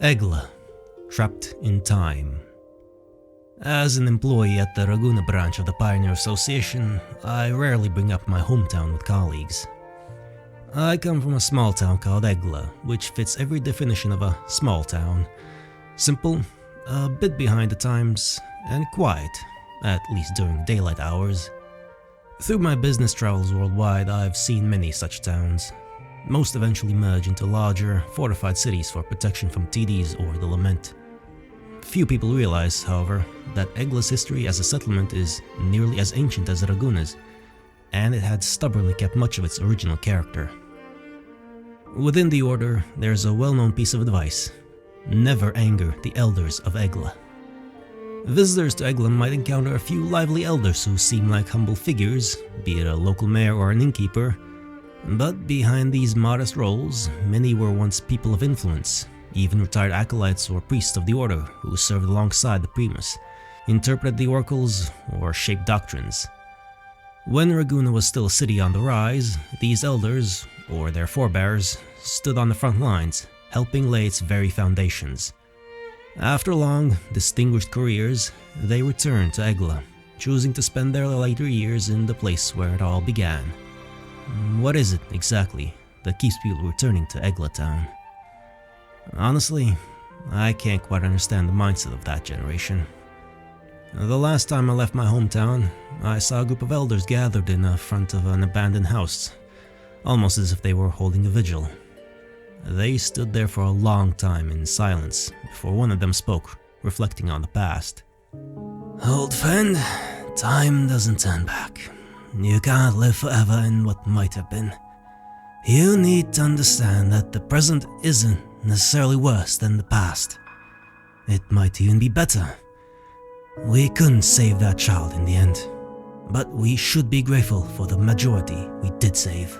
Egla, trapped in time. As an employee at the Raguna branch of the Pioneer Association, I rarely bring up my hometown with colleagues. I come from a small town called Egla, which fits every definition of a small town. Simple, a bit behind the times, and quiet, at least during daylight hours. Through my business travels worldwide, I've seen many such towns. Most eventually merge into larger, fortified cities for protection from TDs or the Lament. Few people realize, however, that Egla's history as a settlement is nearly as ancient as Raguna's, and it had stubbornly kept much of its original character. Within the order, there's a well-known piece of advice: never anger the elders of Egla. Visitors to Egla might encounter a few lively elders who seem like humble figures, be it a local mayor or an innkeeper, but behind these modest roles, many were once people of influence, even retired acolytes or priests of the order who served alongside the primus, interpreted the oracles, or shaped doctrines. When Raguna was still a city on the rise, these elders, or their forebears, stood on the front lines, helping lay its very foundations. After long, distinguished careers, they returned to Egla, choosing to spend their later years in the place where it all began. What is it, exactly, that keeps people returning to Egla town? Honestly, I can't quite understand the mindset of that generation. The last time I left my hometown, I saw a group of elders gathered in front of an abandoned house, almost as if they were holding a vigil. They stood there for a long time in silence before one of them spoke, reflecting on the past. "Old friend, time doesn't turn back. You can't live forever in what might have been. You need to understand that the present isn't necessarily worse than the past. It might even be better. We couldn't save that child in the end, but we should be grateful for the majority we did save."